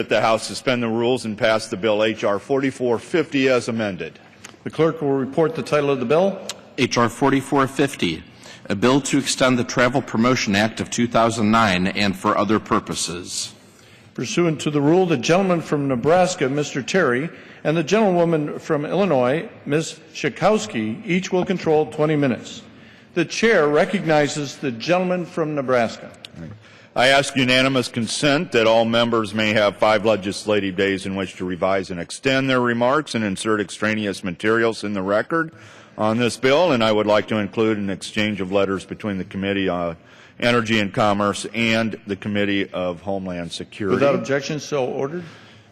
that the House suspend the rules and pass the bill H.R. 4450 as amended. The clerk will report the title of the bill. H.R. 4450, a bill to extend the Travel Promotion Act of 2009 and for other purposes. Pursuant to the rule, the gentleman from Nebraska, Mr. Terry, and the gentlewoman from Illinois, Ms. Schakowsky, each will control 20 minutes. The chair recognizes the gentleman from Nebraska. I ask unanimous consent that all members may have 5 legislative days in which to revise and extend their remarks and insert extraneous materials in the record on this bill, and I would like to include an exchange of letters between the Committee on Energy and Commerce and the Committee of Homeland Security. Without objection, so ordered.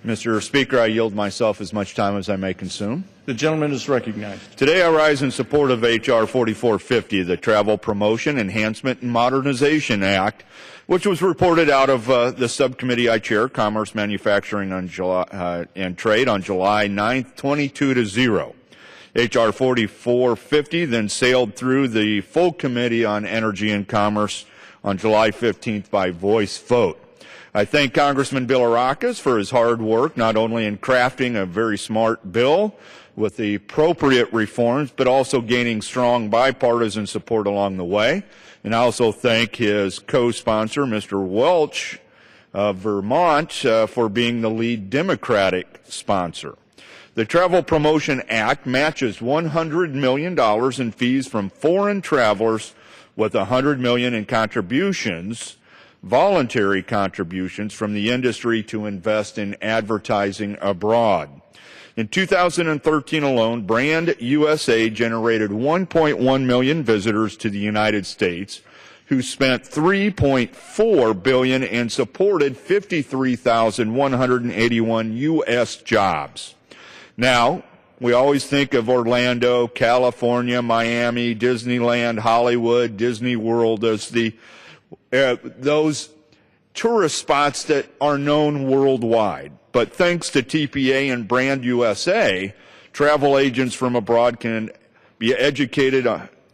Mr. Speaker, I yield myself as much time as I may consume. The gentleman is recognized. Today I rise in support of H.R. 4450, the Travel Promotion, Enhancement, and Modernization Act, which was reported out of the subcommittee I chair, Commerce, Manufacturing, and Trade, on July 9th, 22-0. H.R. 4450 then sailed through the full Committee on Energy and Commerce on July 15th by voice vote. I thank Congressman Bilirakis for his hard work, not only in crafting a very smart bill with the appropriate reforms, but also gaining strong bipartisan support along the way. And I also thank his co-sponsor, Mr. Welch of Vermont, for being the lead Democratic sponsor. The Travel Promotion Act matches $100 million in fees from foreign travelers with $100 million in contributions, voluntary contributions from the industry to invest in advertising abroad. In 2013 alone, Brand USA generated 1.1 million visitors to the United States, who spent $3.4 billion and supported 53,181 U.S. jobs. Now, we always think of Orlando, California, Miami, Disneyland, Hollywood, Disney World as those tourist spots that are known worldwide. But thanks to TPA and Brand USA, travel agents from abroad can be educated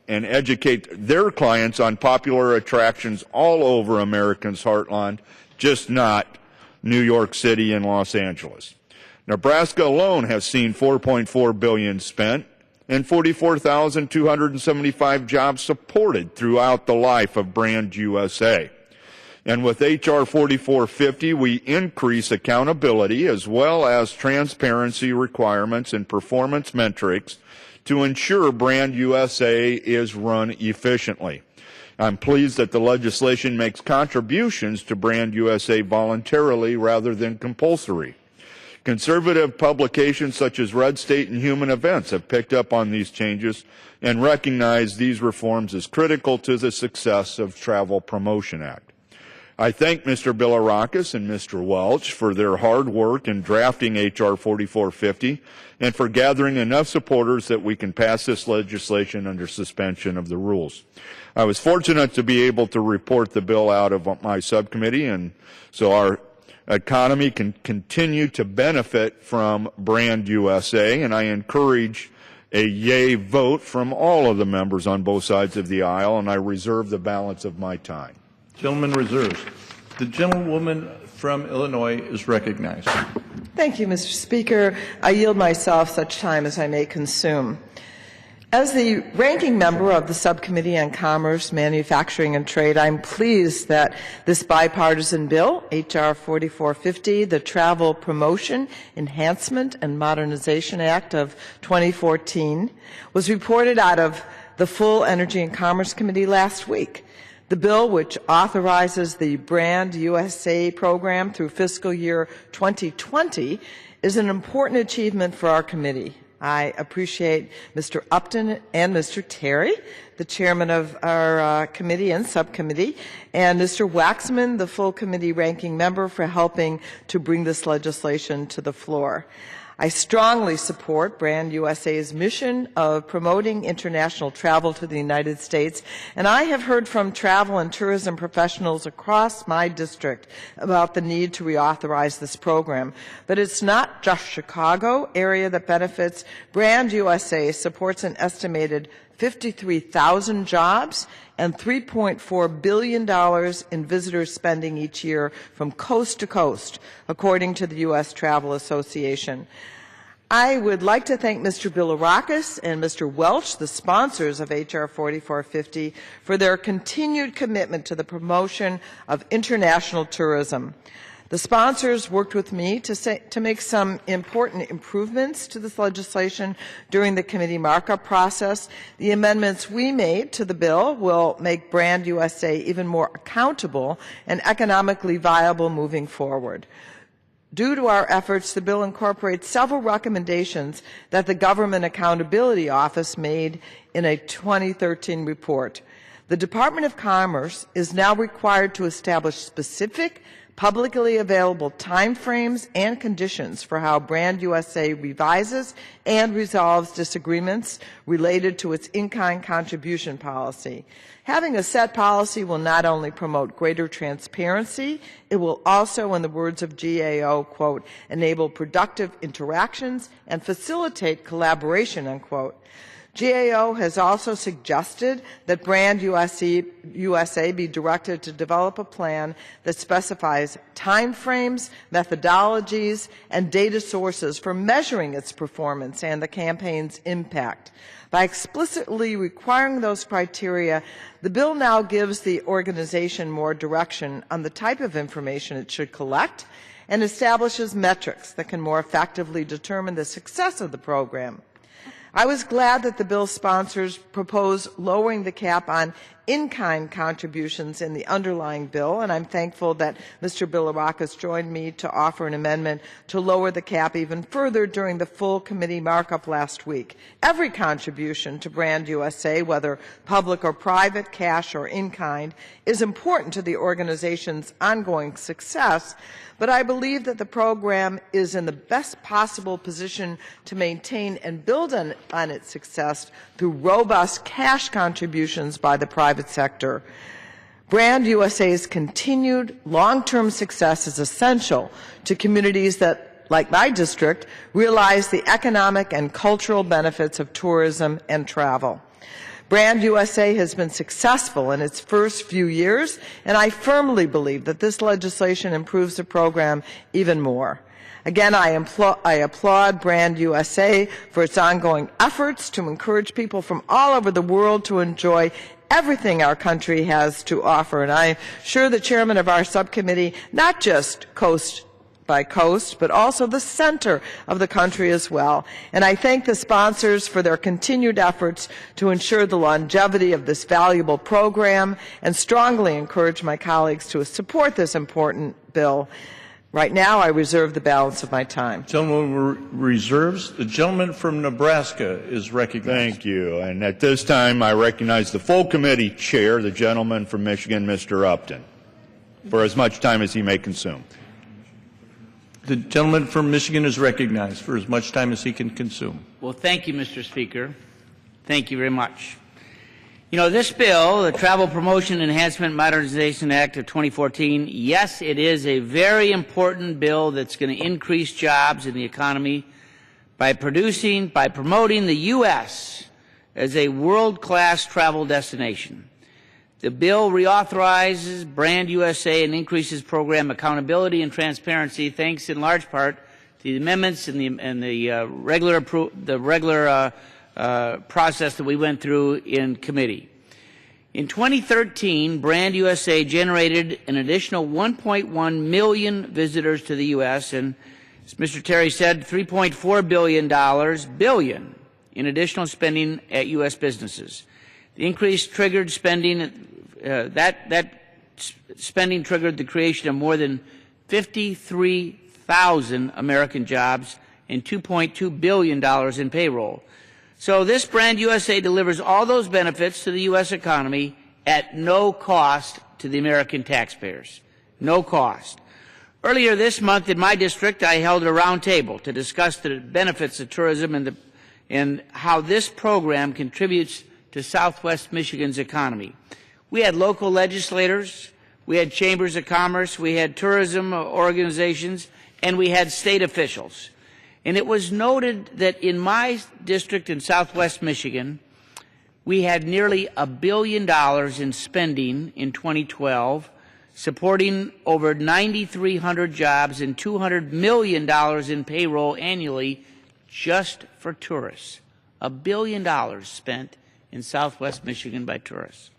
and educate their clients on popular attractions all over America's heartland, just not New York City and Los Angeles. Nebraska alone has seen $4.4 billion spent and 44,275 jobs supported throughout the life of Brand USA. And with H.R. 4450, we increase accountability as well as transparency requirements and performance metrics to ensure Brand USA is run efficiently. I'm pleased that the legislation makes contributions to Brand USA voluntarily rather than compulsory. Conservative publications such as Red State and Human Events have picked up on these changes and recognize these reforms as critical to the success of Travel Promotion Act. I thank Mr. Bilirakis and Mr. Welch for their hard work in drafting H.R. 4450 and for gathering enough supporters that we can pass this legislation under suspension of the rules. I was fortunate to be able to report the bill out of my subcommittee, and so our economy can continue to benefit from Brand USA, and I encourage a yay vote from all of the members on both sides of the aisle, and I reserve the balance of my time. Gentleman reserves. The gentlewoman from Illinois is recognized. Thank you, Mr. Speaker. I yield myself such time as I may consume. As the ranking member of the Subcommittee on Commerce, Manufacturing, and Trade, I'm pleased that this bipartisan bill, H.R. 4450, the Travel Promotion, Enhancement, and Modernization Act of 2014, was reported out of the full Energy and Commerce Committee last week. The bill, which authorizes the Brand USA program through fiscal year 2020, is an important achievement for our committee. I appreciate Mr. Upton and Mr. Terry, the chairman of our committee and subcommittee, and Mr. Waxman, the full committee ranking member, for helping to bring this legislation to the floor. I strongly support Brand USA's mission of promoting international travel to the United States, and I have heard from travel and tourism professionals across my district about the need to reauthorize this program. But it's not just Chicago area that benefits. Brand USA supports an estimated 53,000 jobs and $3.4 billion in visitor spending each year from coast to coast, according to the U.S. Travel Association. I would like to thank Mr. Bilirakis and Mr. Welch, the sponsors of H.R. 4450, for their continued commitment to the promotion of international tourism. The sponsors worked with me to make some important improvements to this legislation during the committee markup process. The amendments we made to the bill will make Brand USA even more accountable and economically viable moving forward. Due to our efforts, the bill incorporates several recommendations that the Government Accountability Office made in a 2013 report. The Department of Commerce is now required to establish specific, publicly available timeframes and conditions for how Brand USA revises and resolves disagreements related to its in-kind contribution policy. Having a set policy will not only promote greater transparency, it will also, in the words of GAO, quote, enable productive interactions and facilitate collaboration, unquote. GAO has also suggested that Brand USA be directed to develop a plan that specifies timeframes, methodologies, and data sources for measuring its performance and the campaign's impact. By explicitly requiring those criteria, the bill now gives the organization more direction on the type of information it should collect and establishes metrics that can more effectively determine the success of the program. I was glad that the bill's sponsors proposed lowering the cap on in-kind contributions in the underlying bill, and I'm thankful that Mr. Bilirakis joined me to offer an amendment to lower the cap even further during the full committee markup last week. Every contribution to Brand USA, whether public or private, cash or in-kind, is important to the organization's ongoing success, but I believe that the program is in the best possible position to maintain and build on its success through robust cash contributions by the private sector. Brand USA's continued long-term success is essential to communities that, like my district, realize the economic and cultural benefits of tourism and travel. Brand USA has been successful in its first few years, and I firmly believe that this legislation improves the program even more. Again, I applaud Brand USA for its ongoing efforts to encourage people from all over the world to enjoy everything our country has to offer. And I'm sure the chairman of our subcommittee, not just coast by coast, but also the center of the country as well. And I thank the sponsors for their continued efforts to ensure the longevity of this valuable program and strongly encourage my colleagues to support this important bill. Right now, I reserve the balance of my time. Gentleman reserves. The gentleman from Nebraska is recognized. Thank you. And at this time, I recognize the full committee chair, the gentleman from Michigan, Mr. Upton, for as much time as he may consume. The gentleman from Michigan is recognized for as much time as he can consume. Well, thank you, Mr. Speaker. Thank you very much. You know, this bill, the Travel Promotion Enhancement Modernization Act of 2014, yes, it is a very important bill that's going to increase jobs in the economy by promoting the U.S. as a world-class travel destination. The bill reauthorizes Brand USA and increases program accountability and transparency, thanks in large part to the amendments and the regular process that we went through in committee. In 2013, Brand USA generated an additional 1.1 million visitors to the U.S. and, as Mr. Terry said, $3.4 billion in additional spending at U.S. businesses. The increase triggered spending. That spending triggered the creation of more than 53,000 American jobs and $2.2 billion in payroll. So this Brand USA delivers all those benefits to the U.S. economy at no cost to the American taxpayers. No cost. Earlier this month in my district, I held a roundtable to discuss the benefits of tourism and how this program contributes to Southwest Michigan's economy. We had local legislators, we had chambers of commerce, we had tourism organizations, and we had state officials. And it was noted that in my district in Southwest Michigan, We had nearly $1 billion in spending in 2012, supporting over 9,300 jobs and $200 million in payroll annually just for tourists. $1 billion spent in Southwest Michigan by tourists.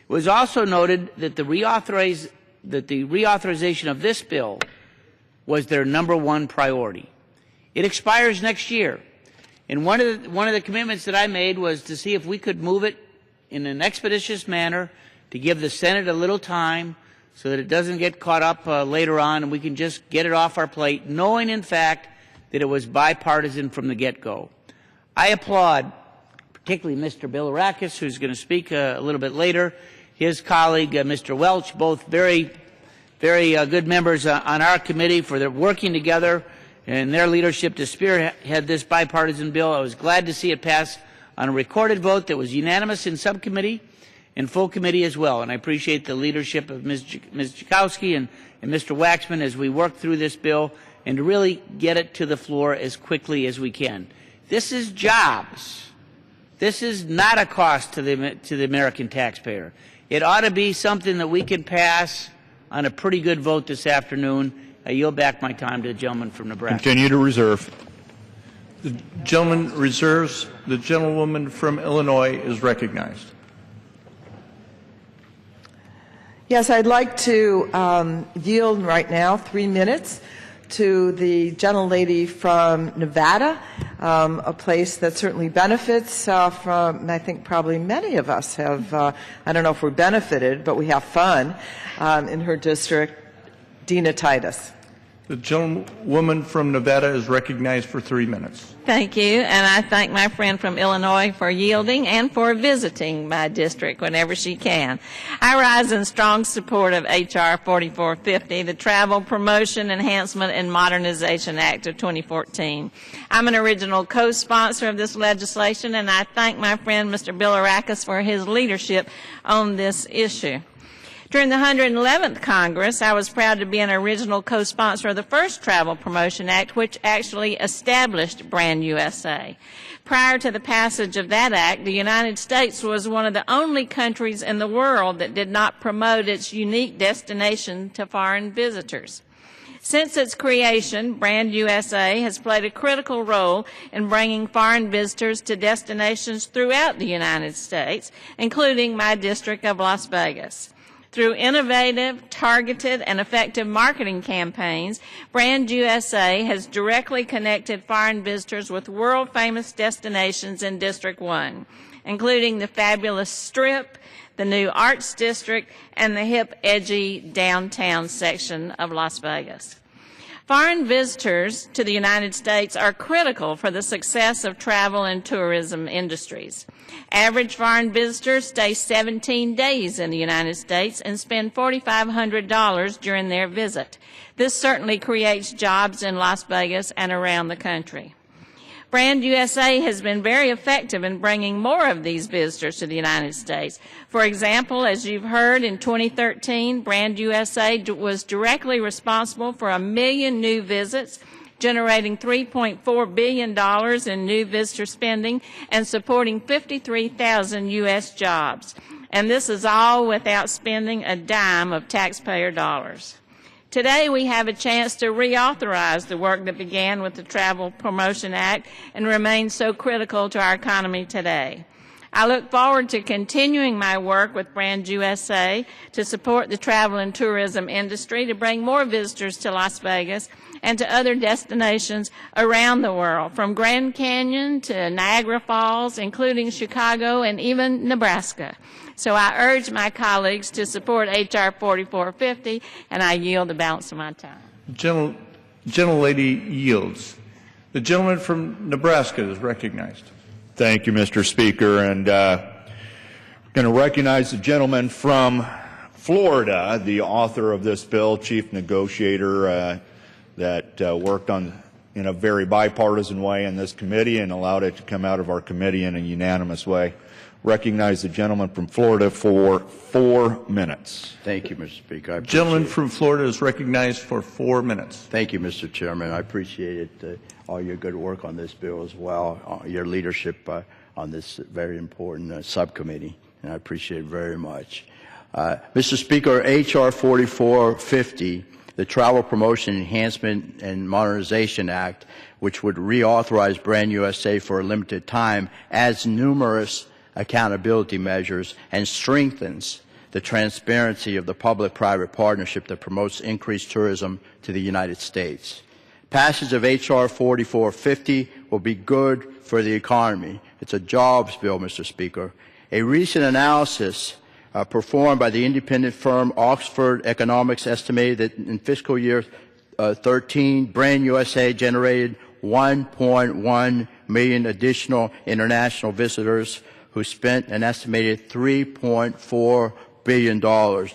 It was also noted that the reauthorization of this bill was their #1 priority. It expires next year. And one of the commitments that I made was to see if we could move it in an expeditious manner to give the Senate a little time so that it doesn't get caught up later on and we can just get it off our plate, knowing, in fact, that it was bipartisan from the get-go. I applaud particularly Mr. Bilirakis, who's going to speak a little bit later, his colleague, Mr. Welch, both very good members on our committee for their working together and their leadership to spearhead this bipartisan bill. I was glad to see it pass on a recorded vote that was unanimous in subcommittee and full committee as well. And I appreciate the leadership of Ms. Jakowski and Mr. Waxman as we work through this bill and to really get it to the floor as quickly as we can. This is jobs. This is not a cost to the American taxpayer. It ought to be something that we can pass on a pretty good vote this afternoon. I yield back my time to the gentleman from Nebraska. Continue to reserve. The gentleman reserves. The gentlewoman from Illinois is recognized. Yes, I'd like to yield right now 3 minutes to the gentlelady from Nevada, a place that certainly benefits from, I think probably many of us have, I don't know if we're benefited, but we have fun in her district, Dina Titus. The gentlewoman from Nevada is recognized for 3 minutes. Thank you, and I thank my friend from Illinois for yielding and for visiting my district whenever she can. I rise in strong support of H.R. 4450, the Travel Promotion, Enhancement, and Modernization Act of 2014. I'm an original co-sponsor of this legislation, and I thank my friend Mr. Bilirakis for his leadership on this issue. During the 111th Congress, I was proud to be an original co-sponsor of the first Travel Promotion Act, which actually established Brand USA. Prior to the passage of that act, the United States was one of the only countries in the world that did not promote its unique destination to foreign visitors. Since its creation, Brand USA has played a critical role in bringing foreign visitors to destinations throughout the United States, including my district of Las Vegas. Through innovative, targeted, and effective marketing campaigns, Brand USA has directly connected foreign visitors with world-famous destinations in District 1, including the fabulous Strip, the new Arts District, and the hip, edgy downtown section of Las Vegas. Foreign visitors to the United States are critical for the success of travel and tourism industries. Average foreign visitors stay 17 days in the United States and spend $4,500 during their visit. This certainly creates jobs in Las Vegas and around the country. Brand USA has been very effective in bringing more of these visitors to the United States. For example, as you've heard, in 2013, Brand USA was directly responsible for 1 million new visits, generating $3.4 billion in new visitor spending and supporting 53,000 U.S. jobs. And this is all without spending a dime of taxpayer dollars. Today we have a chance to reauthorize the work that began with the Travel Promotion Act and remains so critical to our economy today. I look forward to continuing my work with Brand USA to support the travel and tourism industry to bring more visitors to Las Vegas and to other destinations around the world, from Grand Canyon to Niagara Falls, including Chicago and even Nebraska. So I urge my colleagues to support H.R. 4450, and I yield the balance of my time. Gentlelady yields. The gentleman from Nebraska is recognized. Thank you, Mr. Speaker. And going to recognize the gentleman from Florida, the author of this bill, chief negotiator that worked on in a very bipartisan way in this committee and allowed it to come out of our committee in a unanimous way. Recognize the gentleman from Florida for 4 minutes. Thank you, Mr. Speaker. Gentleman from Florida is recognized for 4 minutes. Thank you, Mr. Chairman. I appreciate all your good work on this bill as well, your leadership on this very important subcommittee, and I appreciate it very much. Mr. Speaker, H.R. 4450, the Travel Promotion Enhancement and Modernization Act, which would reauthorize Brand USA for a limited time, adds numerous accountability measures and strengthens the transparency of the public-private partnership that promotes increased tourism to the United States. Passage of H.R. 4450 will be good for the economy. It's a jobs bill, Mr. Speaker. A recent analysis performed by the independent firm Oxford Economics estimated that in fiscal year 13, Brand USA generated 1.1 million additional international visitors who spent an estimated $3.4 billion,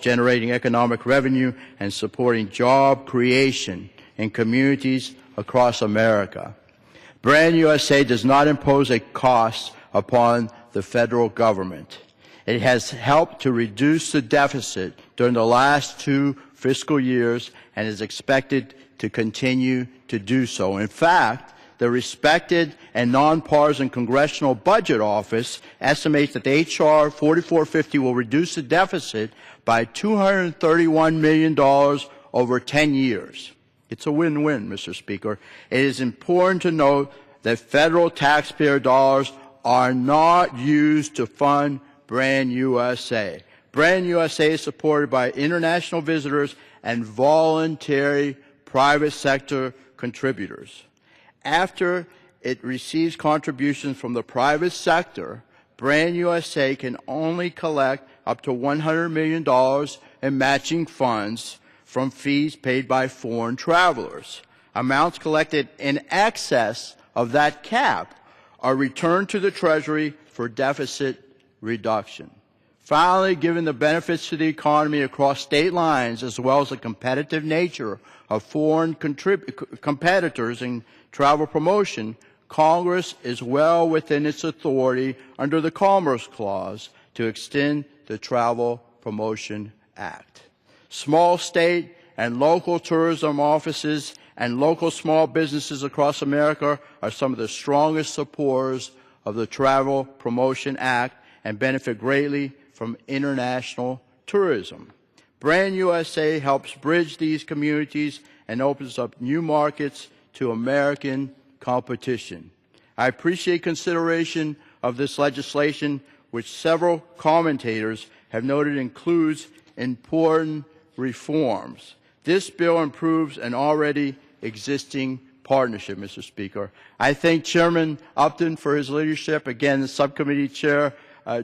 generating economic revenue and supporting job creation in communities across America. Brand USA does not impose a cost upon the federal government. It has helped to reduce the deficit during the last 2 fiscal years and is expected to continue to do so. In fact, the respected and nonpartisan Congressional Budget Office estimates that the H.R. 4450 will reduce the deficit by $231 million over 10 years. It's a win-win, Mr. Speaker. It is important to note that federal taxpayer dollars are not used to fund Brand USA. Brand USA is supported by international visitors and voluntary private sector contributors. After it receives contributions from the private sector, Brand USA can only collect up to $100 million in matching funds from fees paid by foreign travelers. Amounts collected in excess of that cap are returned to the Treasury for deficit reduction. Finally, given the benefits to the economy across state lines, as well as the competitive nature of foreign competitors in travel promotion, Congress is well within its authority under the Commerce Clause to extend the Travel Promotion Act. Small state and local tourism offices and local small businesses across America are some of the strongest supporters of the Travel Promotion Act and benefit greatly from international tourism. Brand USA helps bridge these communities and opens up new markets to American competition. I appreciate consideration of this legislation, which several commentators have noted includes important reforms. This bill improves an already existing partnership, Mr. Speaker. I thank Chairman Upton for his leadership. Again, the subcommittee chair,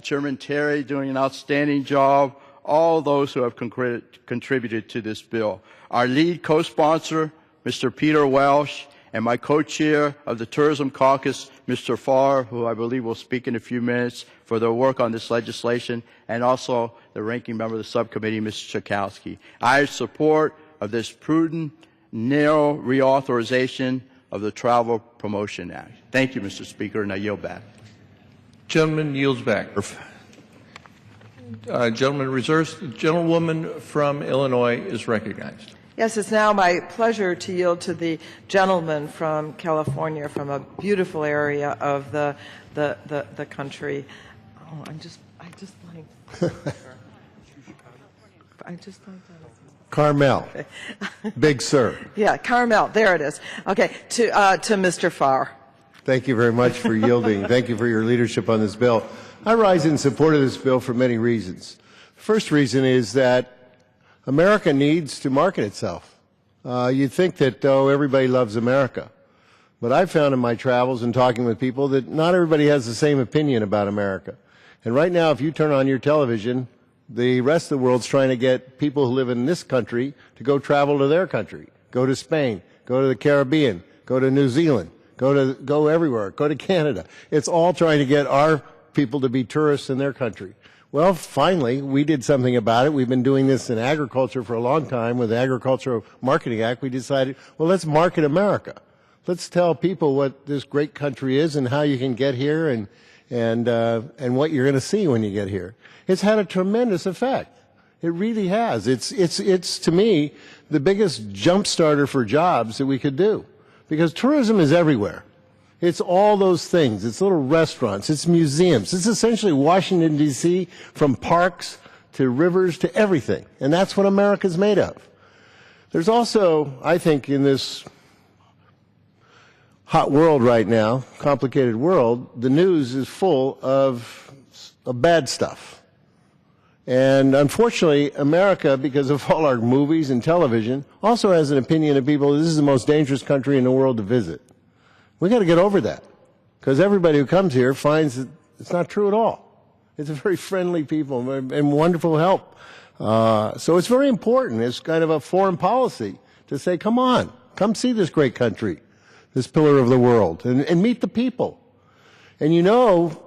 Chairman Terry, doing an outstanding job. All those who have contributed to this bill. Our lead co-sponsor, Mr. Peter Welsh, and my co-chair of the Tourism Caucus, Mr. Farr, who I believe will speak in a few minutes, for their work on this legislation, and also the ranking member of the subcommittee, Mr. Schakowsky. I support of this prudent, narrow reauthorization of the Travel Promotion Act. Thank you, Mr. Speaker, and I yield back. Gentleman yields back. Gentleman reserves. The gentlewoman from Illinois is recognized. Yes, it's now my pleasure to yield to the gentleman from California, from a beautiful area of the country. Oh, I just like Carmel. Okay. Big Sir. Yeah, Carmel. There it is. Okay, to Mr. Farr. Thank you very much for yielding. Thank you for your leadership on this bill. I rise in support of this bill for many reasons. The first reason is that America needs to market itself. You'd think that, everybody loves America. But I've found in my travels and talking with people that not everybody has the same opinion about America. And right now, if you turn on your television, the rest of the world's trying to get people who live in this country to go travel to their country, go to Spain, go to the Caribbean, go to New Zealand, go everywhere, go to Canada. It's all trying to get our people to be tourists in their country. Well, finally, we did something about it. We've been doing this in agriculture for a long time. With the Agricultural Marketing Act, we decided, well, let's market America. Let's tell people what this great country is and how you can get here and what you're going to see when you get here. It's had a tremendous effect. It really has. It's to me the biggest jump starter for jobs that we could do, because tourism is everywhere. It's all those things. It's little restaurants. It's museums. It's essentially Washington, D.C., from parks to rivers to everything. And that's what America's made of. There's also, I think, in this hot world right now, complicated world, the news is full of bad stuff. And unfortunately, America, because of all our movies and television, also has an opinion of people that this is the most dangerous country in the world to visit. We got to get over that, because everybody who comes here finds that it's not true at all. It's a very friendly people and wonderful help. So it's very important. It's kind of a foreign policy to say, come on, come see this great country, this pillar of the world, and meet the people. And you know,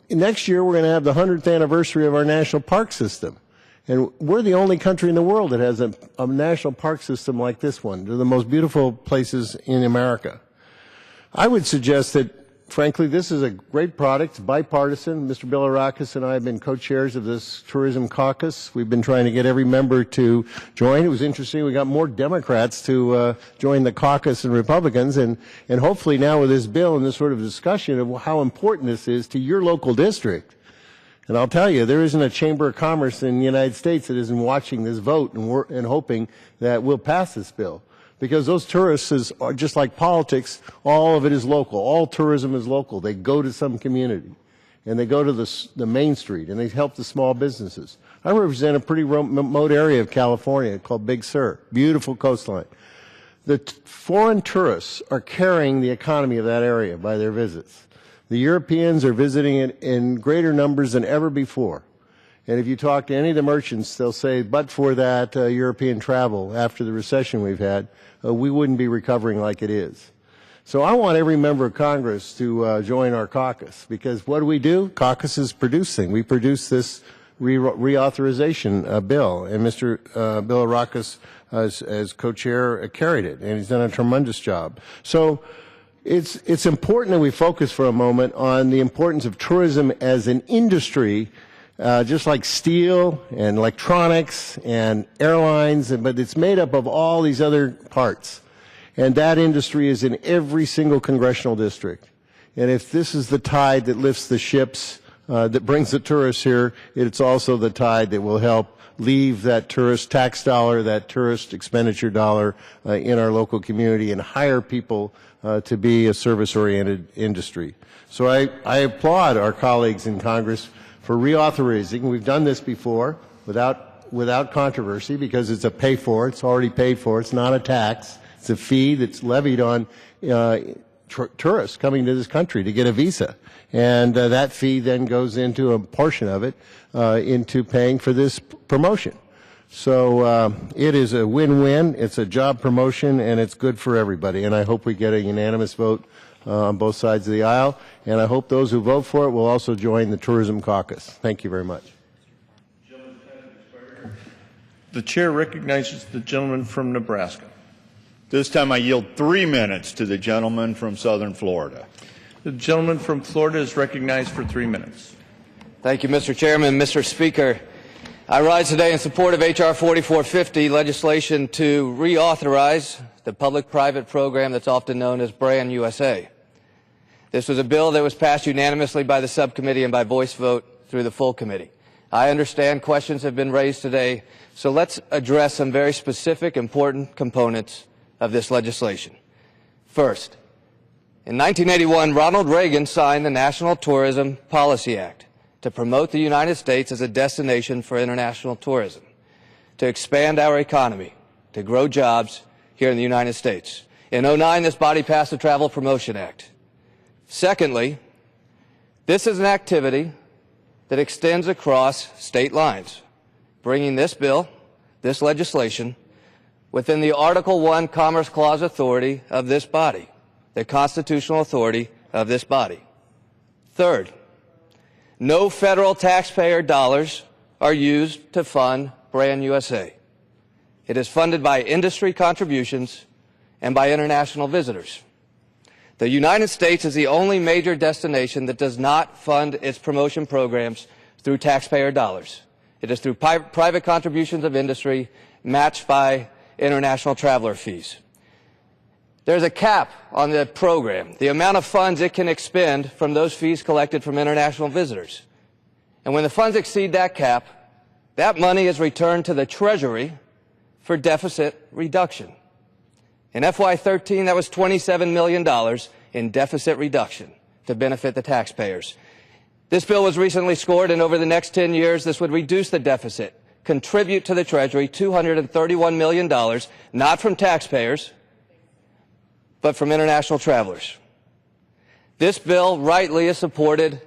next year we're going to have the 100th anniversary of our national park system. And we're the only country in the world that has a national park system like this one. They're the most beautiful places in America. I would suggest that, frankly, this is a great product. It's bipartisan. Mr. Bilirakis and I have been co-chairs of this tourism caucus. We've been trying to get every member to join. It was interesting. We got more Democrats to join the caucus than Republicans. And hopefully now with this bill and this sort of discussion of how important this is to your local district. And I'll tell you, there isn't a Chamber of Commerce in the United States that isn't watching this vote and hoping that we'll pass this bill. Because those tourists are just like politics, all of it is local. All tourism is local. They go to some community, and they go to the main street, and they help the small businesses. I represent a pretty remote area of California called Big Sur, beautiful coastline. The foreign tourists are carrying the economy of that area by their visits. The Europeans are visiting it in greater numbers than ever before. And if you talk to any of the merchants, they'll say, but for that European travel after the recession we've had, we wouldn't be recovering like it is. So I want every member of Congress to join our caucus, because what do? Caucuses produce things. We produce this reauthorization bill, and Mr. Bilirakis, as co-chair, carried it, and he's done a tremendous job. So it's important that we focus for a moment on the importance of tourism as an industry, just like steel and electronics and airlines, but it's made up of all these other parts. And that industry is in every single congressional district. And if this is the tide that lifts the ships, that brings the tourists here, it's also the tide that will help leave that tourist tax dollar, that tourist expenditure dollar in our local community and hire people to be a service-oriented industry. So I applaud our colleagues in Congress for reauthorizing. We've done this before without controversy, because it's a pay-for. It's already paid for. It's not a tax. It's a fee that's levied on tourists coming to this country to get a visa. And that fee then goes into a portion of it into paying for this promotion. So it is a win-win. It's a job promotion, and it's good for everybody. And I hope we get a unanimous vote on both sides of the aisle, and I hope those who vote for it will also join the Tourism Caucus. Thank you very much. The chair recognizes the gentleman from Nebraska. This time I yield 3 minutes to the gentleman from Southern Florida. The gentleman from Florida is recognized for 3 minutes. Thank you, Mr. Chairman. Mr. Speaker, I rise today in support of H.R. 4450, legislation to reauthorize the public-private program that's often known as Brand USA. This was a bill that was passed unanimously by the subcommittee and by voice vote through the full committee. I understand questions have been raised today, so let's address some very specific, important components of this legislation. First, in 1981, Ronald Reagan signed the National Tourism Policy Act to promote the United States as a destination for international tourism, to expand our economy, to grow jobs here in the United States. In 2009, this body passed the Travel Promotion Act. Secondly, this is an activity that extends across state lines, bringing this bill, this legislation, within the Article I Commerce Clause authority of this body, the constitutional authority of this body. Third, no federal taxpayer dollars are used to fund Brand USA. It is funded by industry contributions and by international visitors. The United States is the only major destination that does not fund its promotion programs through taxpayer dollars. It is through private contributions of industry matched by international traveler fees. There's a cap on the program, the amount of funds it can expend from those fees collected from international visitors. And when the funds exceed that cap, that money is returned to the Treasury for deficit reduction. In FY13, that was $27 million in deficit reduction to benefit the taxpayers. This bill was recently scored, and over the next 10 years, this would reduce the deficit, contribute to the Treasury $231 million, not from taxpayers, but from international travelers. This bill rightly is supported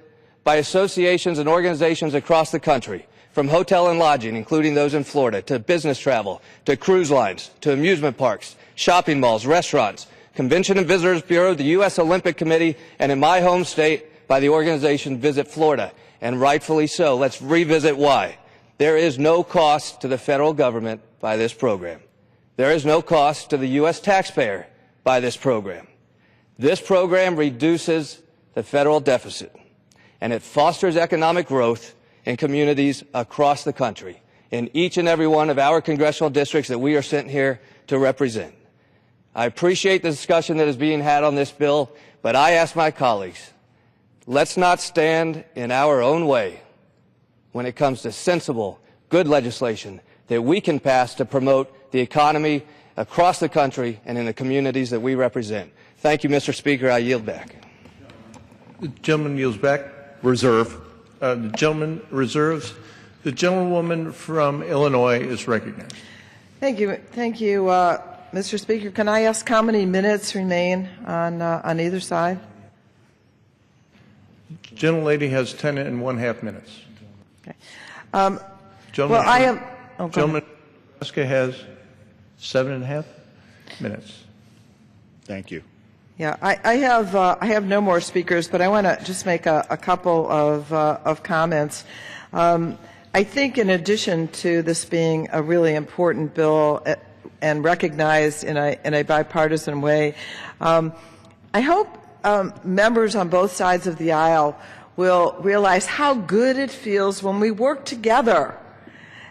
by associations and organizations across the country, from hotel and lodging, including those in Florida, to business travel, to cruise lines, to amusement parks, shopping malls, restaurants, Convention and Visitors Bureau, the U.S. Olympic Committee, and in my home state, by the organization Visit Florida. And rightfully so. Let's revisit why. There is no cost to the federal government by this program. There is no cost to the U.S. taxpayer by this program. This program reduces the federal deficit, and it fosters economic growth in communities across the country, in each and every one of our congressional districts that we are sent here to represent. I appreciate the discussion that is being had on this bill, but I ask my colleagues, let's not stand in our own way when it comes to sensible, good legislation that we can pass to promote the economy across the country and in the communities that we represent. Thank you, Mr. Speaker. I yield back. The gentleman yields back. Reserve. The gentleman reserves. The gentlewoman from Illinois is recognized. Thank you. Thank you, Mr. Speaker. Can I ask how many minutes remain on either side? Gentlelady has 10.5 minutes. Okay. Gentleman Well, I am. Gentleman from Nebraska has 7.5 minutes. Thank you. Yeah, I have no more speakers, but I want to just make a couple of comments. I think in addition to this being a really important bill and recognized in a bipartisan way, I hope members on both sides of the aisle will realize how good it feels when we work together,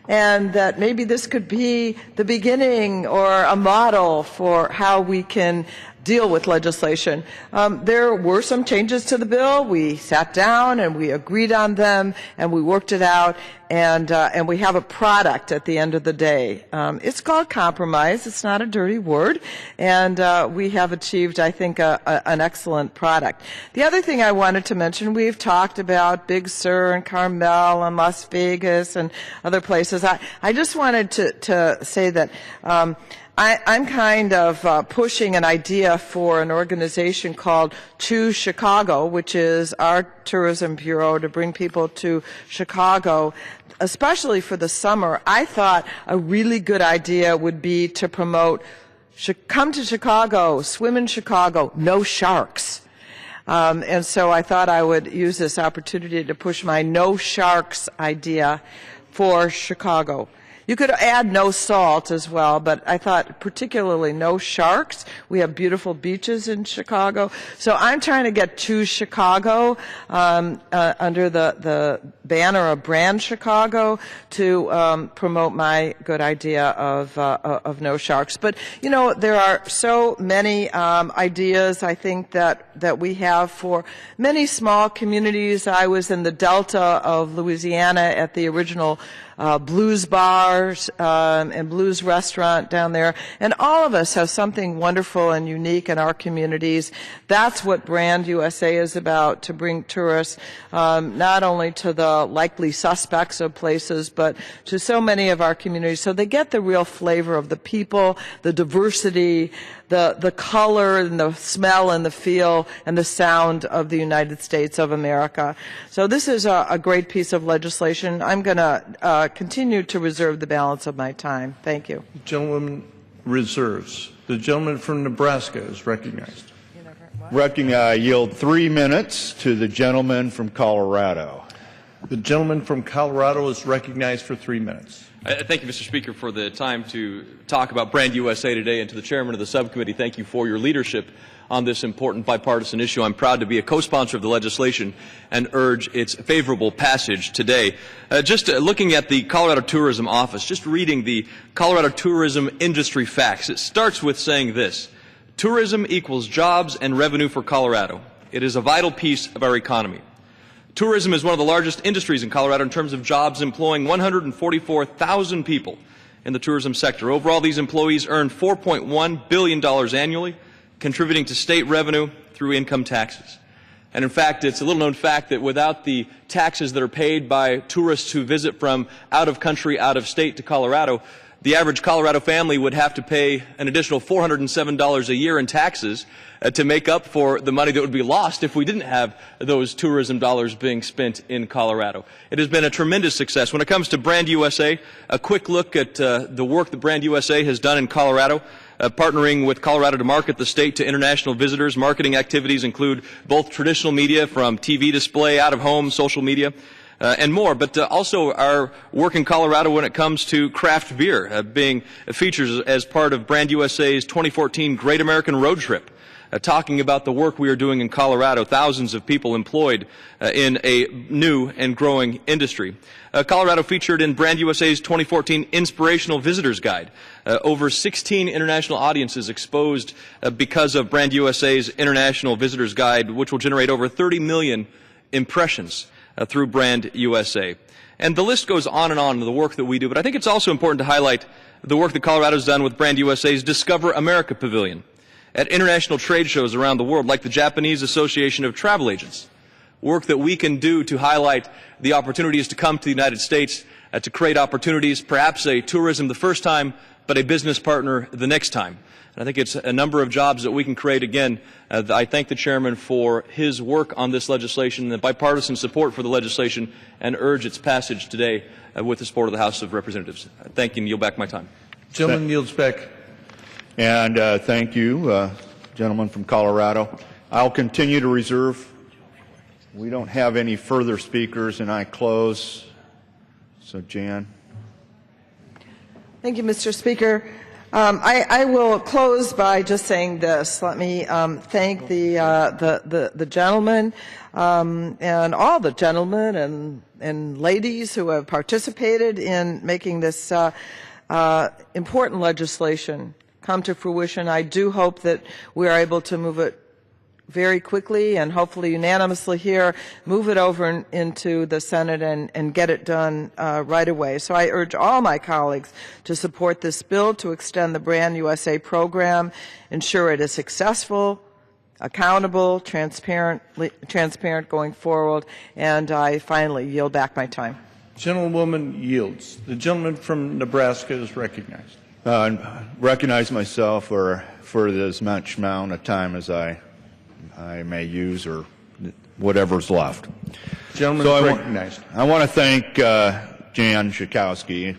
and that maybe this could be the beginning or a model for how we can deal with legislation. There were some changes to the bill. We sat down and we agreed on them and we worked it out, and we have a product at the end of the day. It's called compromise. It's not a dirty word, and we have achieved, I think, an excellent product. The other thing I wanted to mention, we've talked about Big Sur and Carmel and Las Vegas and other places. I just wanted to say that I'm kind of pushing an idea for an organization called Choose Chicago, which is our tourism bureau to bring people to Chicago, especially for the summer. I thought a really good idea would be to promote come to Chicago, swim in Chicago, no sharks. And so I thought I would use this opportunity to push my no sharks idea for Chicago. You could add no salt as well, but I thought particularly no sharks. We have beautiful beaches in Chicago. So I'm trying to get to Chicago under the banner of Brand Chicago to promote my good idea of no sharks. But, you know, there are so many ideas, I think, that we have for many small communities. I was in the Delta of Louisiana at the original blues bars and blues restaurant down there, and all of us have something wonderful and unique in our communities. That's what Brand USA is about, to bring tourists not only to the likely suspects of places, but to so many of our communities, so they get the real flavor of the people, the diversity, the color and the smell and the feel and the sound of the United States of America. So this is a great piece of legislation. I'm going to continue to reserve the balance of my time. Thank you. The gentleman reserves. The gentleman from Nebraska is recognized. Yield 3 minutes to the gentleman from Colorado. The gentleman from Colorado is recognized for 3 minutes. Thank you, Mr. Speaker, for the time to talk about Brand USA today, and to the chairman of the subcommittee, thank you for your leadership on this important bipartisan issue. I'm proud to be a co-sponsor of the legislation and urge its favorable passage today. Looking at the Colorado Tourism Office, just reading the Colorado Tourism Industry Facts, it starts with saying this: Tourism equals jobs and revenue for Colorado. It is a vital piece of our economy. Tourism is one of the largest industries in Colorado in terms of jobs, employing 144,000 people in the tourism sector. Overall, these employees earn $4.1 billion annually, contributing to state revenue through income taxes. And in fact, it's a little-known fact that without the taxes that are paid by tourists who visit from out of country, out of state to Colorado, the average Colorado family would have to pay an additional $407 a year in taxes to make up for the money that would be lost if we didn't have those tourism dollars being spent in Colorado. It has been a tremendous success. When it comes to Brand USA, a quick look at the work that Brand USA has done in Colorado, partnering with Colorado to market the state to international visitors. Marketing activities include both traditional media from TV display, out-of-home, social media, and more, but also our work in Colorado when it comes to craft beer, being featured as part of Brand USA's 2014 Great American Road Trip, talking about the work we are doing in Colorado, thousands of people employed in a new and growing industry. Colorado featured in Brand USA's 2014 Inspirational Visitors Guide. Over 16 international audiences exposed because of Brand USA's International Visitors Guide, which will generate over 30 million impressions through Brand USA. And the list goes on and on, the work that we do, but I think it's also important to highlight the work that Colorado's done with Brand USA's Discover America Pavilion at international trade shows around the world, like the Japanese Association of Travel Agents. Work that we can do to highlight the opportunities to come to the United States, to create opportunities, perhaps a tourism the first time, but a business partner the next time. I think it's a number of jobs that we can create. Again, I thank the chairman for his work on this legislation and the bipartisan support for the legislation, and urge its passage today with the support of the House of Representatives. Thank you, and yield back my time. Gentleman yields back. And thank you, gentleman from Colorado. I'll continue to reserve. We don't have any further speakers, and I close. So, Jan. Thank you, Mr. Speaker. I will close by just saying this. Let me thank the gentleman and all the gentlemen and ladies who have participated in making this important legislation come to fruition. I do hope that we are able to move it very quickly and hopefully unanimously here, move it over into the Senate and get it done right away. So I urge all my colleagues to support this bill to extend the Brand USA program, ensure it is successful, accountable, transparent going forward, and I finally yield back my time. Gentlewoman yields. The gentleman from Nebraska is recognized. Recognize myself for as much amount of time as I may use, or whatever's left. Gentleman so recognized. I want to thank Jan Schakowsky,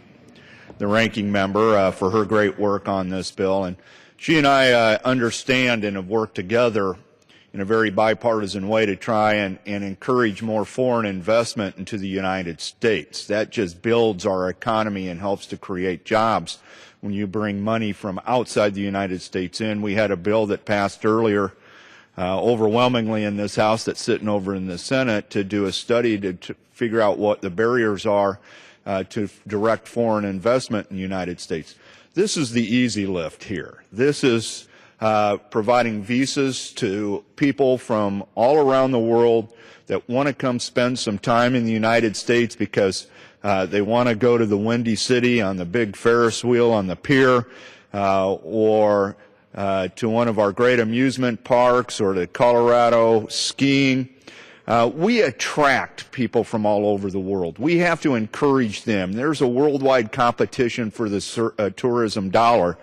the ranking member, for her great work on this bill. And she and I understand and have worked together in a very bipartisan way to try and encourage more foreign investment into the United States. That just builds our economy and helps to create jobs when you bring money from outside the United States in. We had a bill that passed earlier overwhelmingly in this House that's sitting over in the Senate to do a study to figure out what the barriers are to direct foreign investment in the United States. This is the easy lift here. This is providing visas to people from all around the world that want to come spend some time in the United States because they want to go to the Windy City on the big Ferris wheel on the pier, or to one of our great amusement parks, or to Colorado skiing. We attract people from all over the world. We have to encourage them. There's a worldwide competition for the tourism dollar,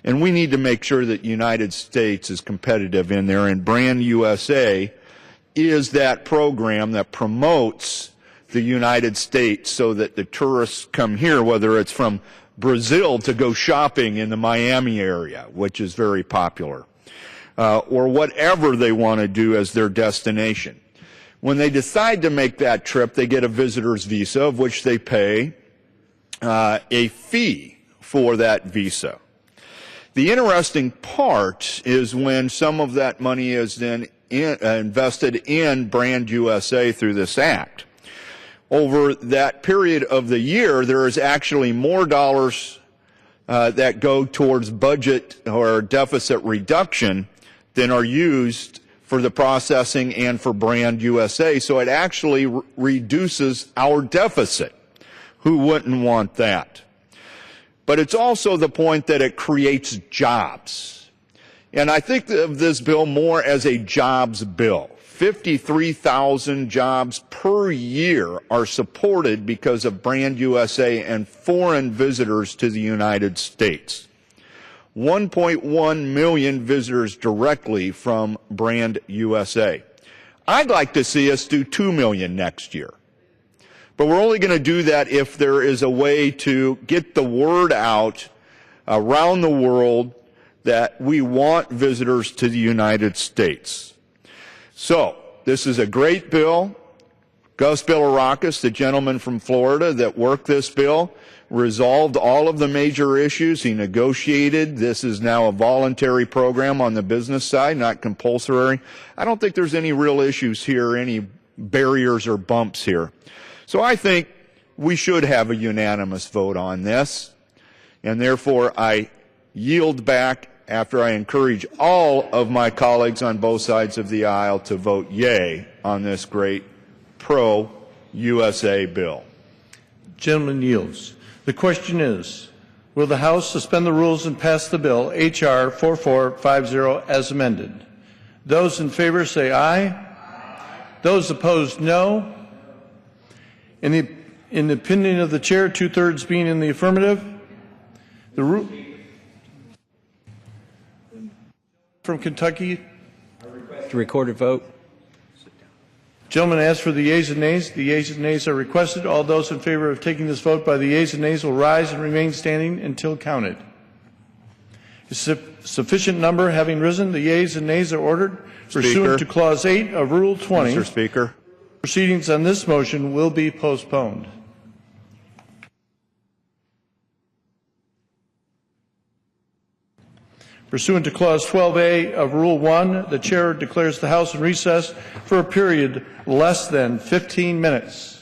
and we need to make sure that the United States is competitive in there, and Brand USA is that program that promotes the United States so that the tourists come here, whether it's from Brazil to go shopping in the Miami area, which is very popular, or whatever they want to do as their destination. When they decide to make that trip, they get a visitor's visa, of which they pay a fee for that visa. The interesting part is when some of that money is then invested in Brand USA through this act. Over that period of the year, there is actually more dollars that go towards budget or deficit reduction than are used for the processing and for Brand USA. So it actually reduces our deficit. Who wouldn't want that? But it's also the point that it creates jobs. And I think of this bill more as a jobs bill. 53,000 jobs per year are supported because of Brand USA and foreign visitors to the United States. 1.1 million visitors directly from Brand USA. I'd like to see us do 2 million next year. But we're only going to do that if there is a way to get the word out around the world that we want visitors to the United States. So, this is a great bill. Gus Bilirakis, the gentleman from Florida that worked this bill, resolved all of the major issues. He negotiated. This is now a voluntary program on the business side, not compulsory. I don't think there's any real issues here, any barriers or bumps here. So I think we should have a unanimous vote on this, and therefore I yield back after I encourage all of my colleagues on both sides of the aisle to vote yea on this great pro-USA bill. Gentleman yields. The question is, will the House suspend the rules and pass the bill, H.R. 4450, as amended? Those in favor say aye. Those opposed, no. In the opinion of the chair, 2/3 being in the affirmative, the rule from Kentucky. Recorded vote. Gentlemen, as for the yeas and nays, the yeas and nays are requested. All those in favor of taking this vote by the yeas and nays will rise and remain standing until counted. A sufficient number having risen, the yeas and nays are ordered. Pursuant to Clause 8 of Rule 20. Mr. Speaker. Proceedings on this motion will be postponed. Pursuant to Clause 12A of Rule 1, the Chair declares the House in recess for a period less than 15 minutes.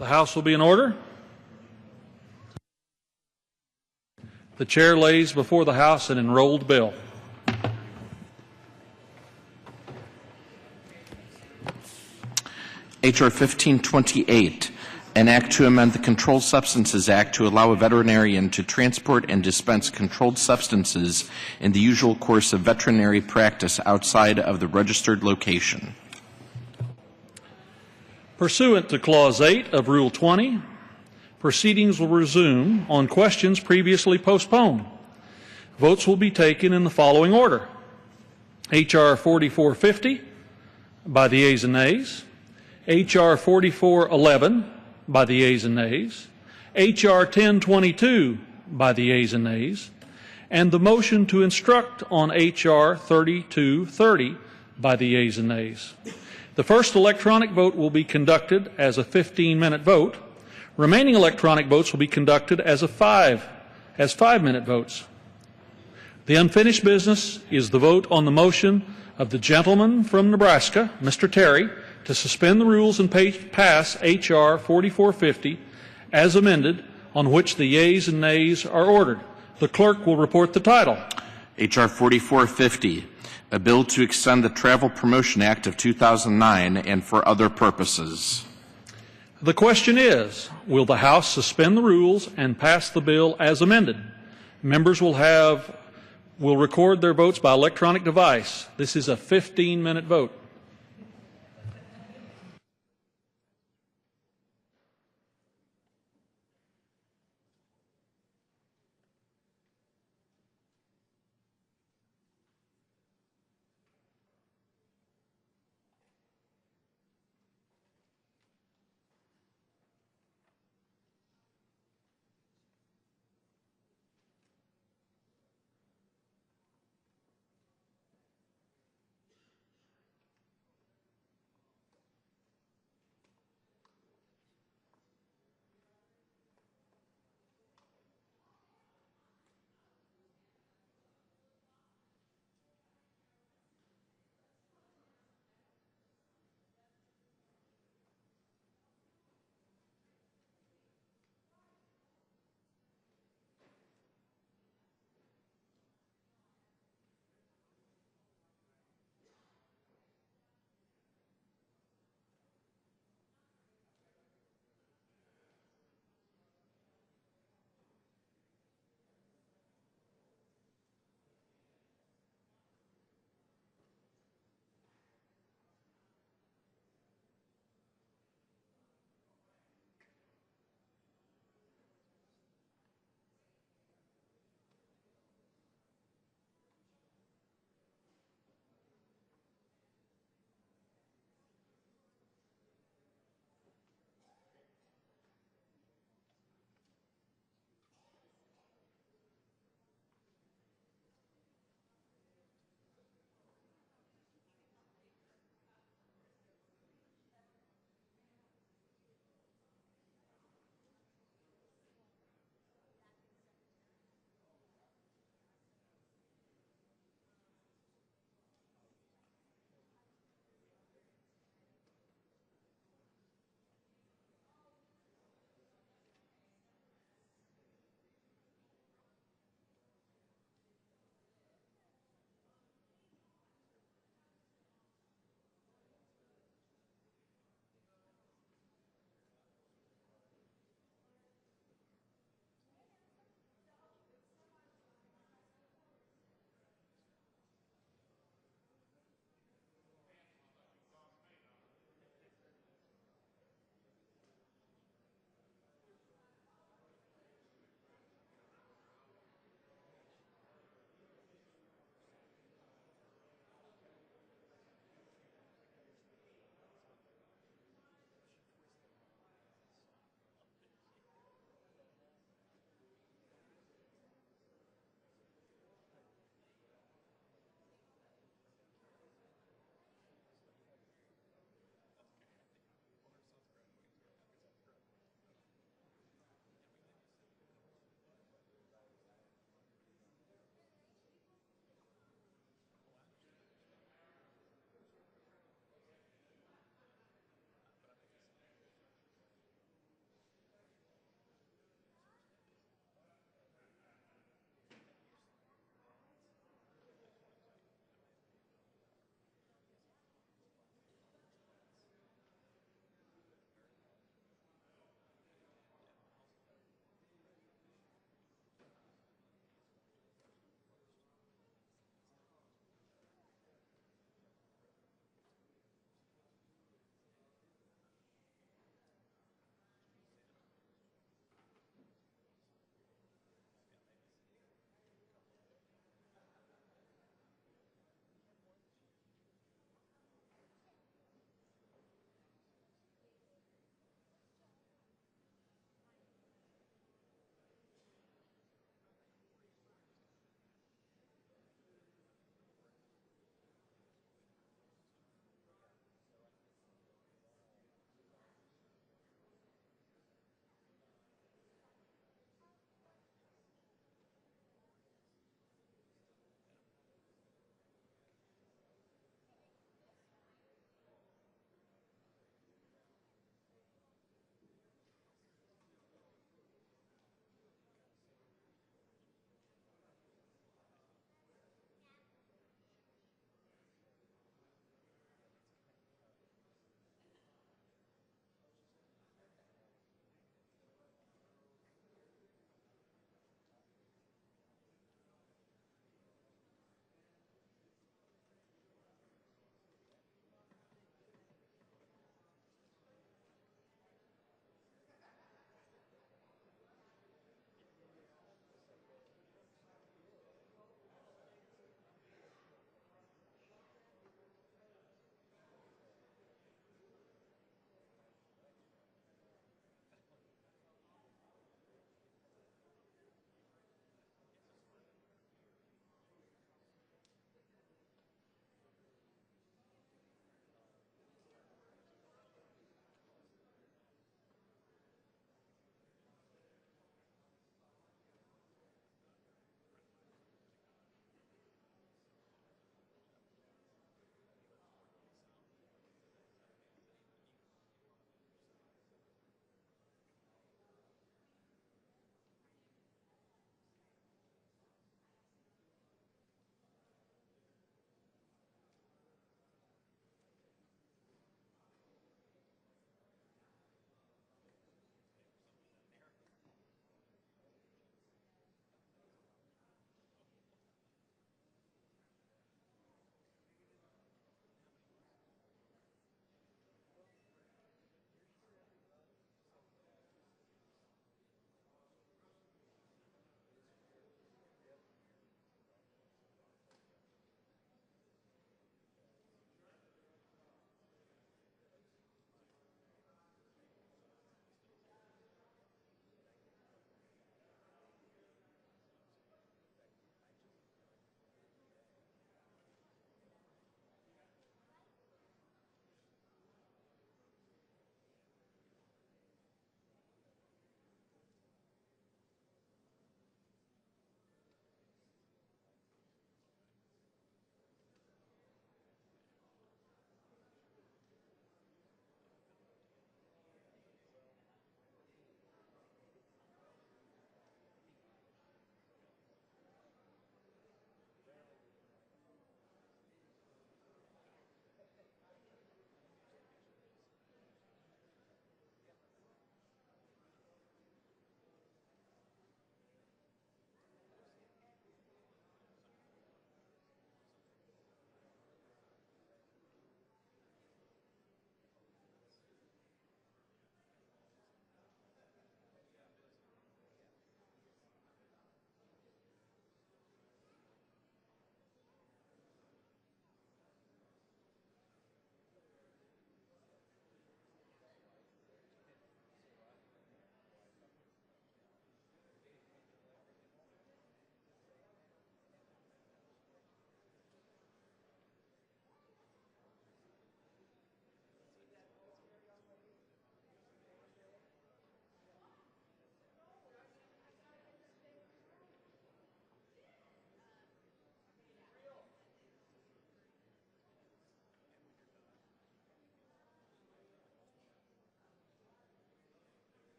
The House will be in order. The chair lays before the House an enrolled bill. H.R. 1528, an act to amend the Controlled Substances Act to allow a veterinarian to transport and dispense controlled substances in the usual course of veterinary practice outside of the registered location. Pursuant to Clause 8 of Rule 20, proceedings will resume on questions previously postponed. Votes will be taken in the following order: H.R. 4450 by the ayes and nays, H.R. 4411 by the ayes and nays, H.R. 1022 by the ayes and nays, and the motion to instruct on H.R. 3230 by the ayes and nays. The first electronic vote will be conducted as a 15-minute vote. Remaining electronic votes will be conducted as 5-minute votes. The unfinished business is the vote on the motion of the gentleman from Nebraska, Mr. Terry, to suspend the rules and pass H.R. 4450 as amended, on which the yeas and nays are ordered. The clerk will report the title. H.R. 4450, a bill to extend the Travel Promotion Act of 2009 and for other purposes. The question is, will the House suspend the rules and pass the bill as amended? Members will record their votes by electronic device. This is a 15-minute vote.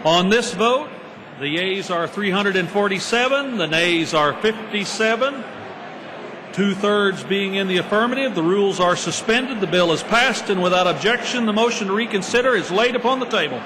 On this vote, the yeas are 347, the nays are 57. 2/3 being in the affirmative, the rules are suspended. The bill is passed, and without objection, the motion to reconsider is laid upon the table.